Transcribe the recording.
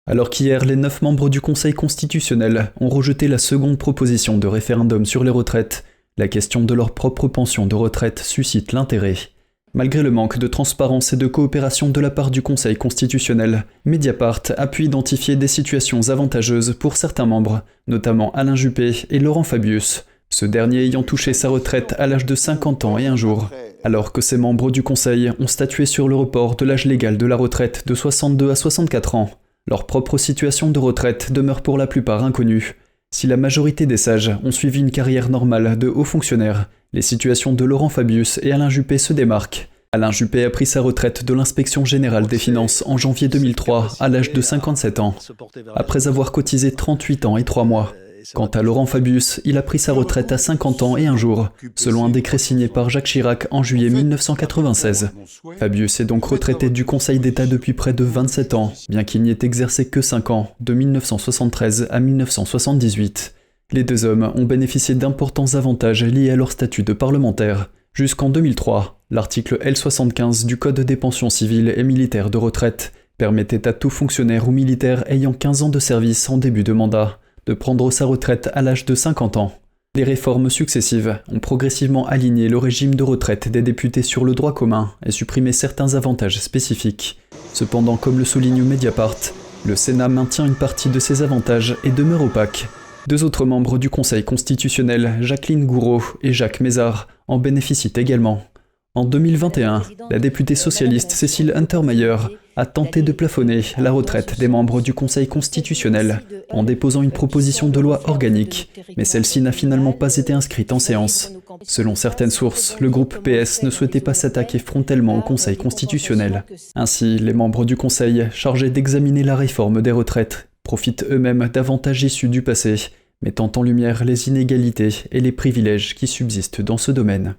Alors qu'hier, les 9 membres du Conseil constitutionnel ont rejeté la seconde proposition de référendum sur les retraites, la question de leur propre pension de retraite suscite l'intérêt. Malgré le manque de transparence et de coopération de la part du Conseil constitutionnel, Mediapart a pu identifier des situations avantageuses pour certains membres, notamment Alain Juppé et Laurent Fabius, ce dernier ayant touché sa retraite à l'âge de 50 ans et un jour, alors que ces membres du Conseil ont statué sur le report de l'âge légal de la retraite de 62 à 64 ans. Leur propre situation de retraite demeure pour la plupart inconnue. Si la majorité des sages ont suivi une carrière normale de haut fonctionnaire, les situations de Laurent Fabius et Alain Juppé se démarquent. Alain Juppé a pris sa retraite de l'Inspection générale des finances en janvier 2003 à l'âge de 57 ans, après avoir cotisé 38 ans et 3 mois. Quant à Laurent Fabius, il a pris sa retraite à 50 ans et un jour, selon un décret signé par Jacques Chirac en juillet 1996. Fabius est donc retraité du Conseil d'État depuis près de 27 ans, bien qu'il n'y ait exercé que 5 ans, de 1973 à 1978. Les deux hommes ont bénéficié d'importants avantages liés à leur statut de parlementaire. Jusqu'en 2003, l'article L75 du Code des pensions civiles et militaires de retraite permettait à tout fonctionnaire ou militaire ayant 15 ans de service en début de mandat de prendre sa retraite à l'âge de 50 ans. Les réformes successives ont progressivement aligné le régime de retraite des députés sur le droit commun et supprimé certains avantages spécifiques. Cependant, comme le souligne Mediapart, le Sénat maintient une partie de ces avantages et demeure opaque. Deux autres membres du Conseil constitutionnel, Jacqueline Gouraud et Jacques Mézard, en bénéficient également. En 2021, la députée socialiste Cécile Untermaier a tenté de plafonner la retraite des membres du Conseil constitutionnel en déposant une proposition de loi organique, mais celle-ci n'a finalement pas été inscrite en séance. Selon certaines sources, le groupe PS ne souhaitait pas s'attaquer frontalement au Conseil constitutionnel. Ainsi, les membres du Conseil chargés d'examiner la réforme des retraites profitent eux-mêmes d'avantages issus du passé, mettant en lumière les inégalités et les privilèges qui subsistent dans ce domaine.